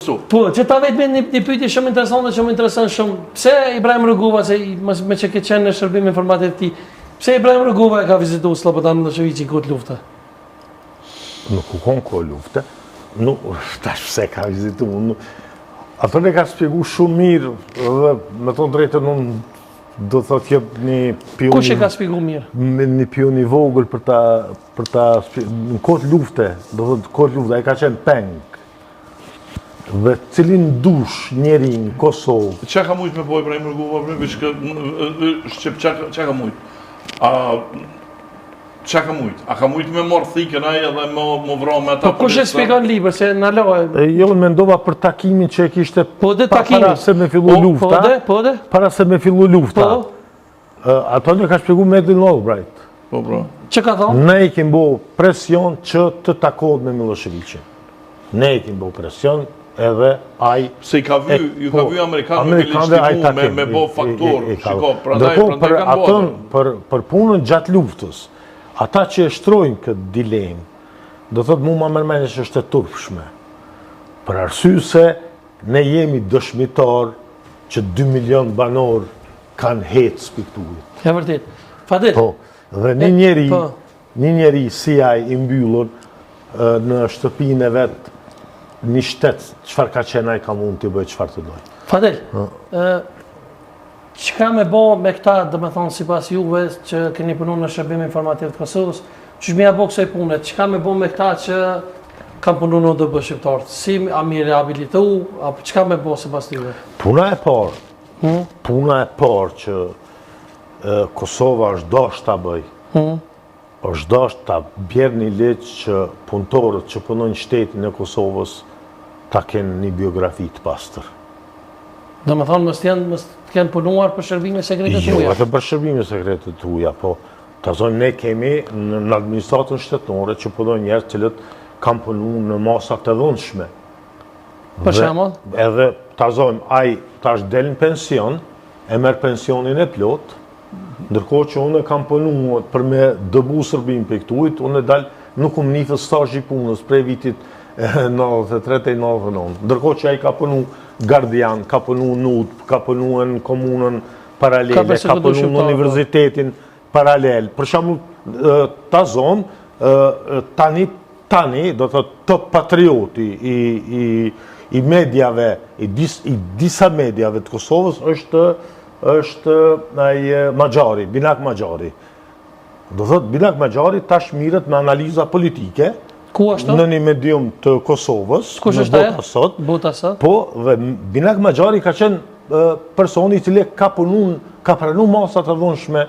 Po, që ta vetë një pyetje shumë interesante, që më intereson shumë. Pse Ibrahim Rugova, me që ke qenë në shërbim informativ ti, pse Ibrahim Rugova e ka vizituar Slobodana Miloševićin kohë lufte? Nuk u konë kohë lufte. Nuk, tash pse ka vizituar. Ato ne ka shpjegu shumë mirë, dhe me të drejtën unë do të thotë jep një pion. Kush e ka shpjegu mirë? Një pion i vogël për ta në kohë lufte, do thotë kohë lufte, ai ka qenë peng. Dhe cilin dush njeri në Kosovë. Qa ka mujtë me po Ibrahim Rugova, qa ka mujtë? Qa ka mujtë? A ka mujtë me morë thikën aje dhe më vra me ta... Po kush e shpjegon libër, se në lojë? Jo, mendova për takimin që e kishte para se me fillu lufta. Para se me fillu lufta. Ato një ka shpjegu Medlin Albright. Po, bro. Që ka thonë? Ne i kim bo presion që të takohet me Miloševićin. Ne i kim bo presion edhe aj... Se ju ka vy Amerikanë me lishtimu, me bo faktor, shiko, prandaj kanë bo. Për punën gjatë luftës, ata që e shtrojnë këtë dilemë, do thotë mu ma mërmeni që është e turpshme. Për arsye se ne jemi dëshmitar që 2 milion banor kanë hetë spikturit. Ja vërtet. Fadil. Po, dhe një njeri si aj i mbyllur në shtëpinë e vetë një shtetë, qëfar ka qenë ai ka mund të bëjë qëfar të dojë. Fadil, çka me bo me këta, dhe me thonë si pas juve që keni punu në shërbim informativ të Kosovës, që shmi a bo kësoj punet, çka me bo me këta që kam punu në ODB shqiptarët, si a mi rehabilitu, apo çka me bo si pas juve? Puna e parë që Kosova është dashur ta bëj, është dashur ta bjerë një ligj që punëtorët që punojnë shtetin e Kosovës ta kenë një biografi të pastër. Do me thonë, mës të kenë punuar për shërbime sekrete të uja? Jo, atë për shërbime sekrete të uja, po të zonë ne kemi në administratën shtetënore që punojnë njerëz cilët kanë punu në masat të dhunshme. Për shembull? Edhe të zonë, ai tash del në pension, e merr pensionin e plot, ndërkohë që unë kam punu për me dëbu shërbim për këtujt, unë nuk më nifë stazh i punës prej vitit 93-99, ndërkohë që ai ka punu gardian, ka punu NUT, ka punu në komunën paralele, ka punu në universitetin paralel. Për shembull, ta zonë, tani, do të top patrioti i medjave, i disa medjave të Kosovës është Maxhari, Binak Maxhari. Do thot, Binak Maxhari tash mirët me analiza politike, ku është? Në një medium të Kosovës, në Bota Sot. Po, dhe Binak Maxhari ka qenë personi i cili ka pranu masat të dhunshme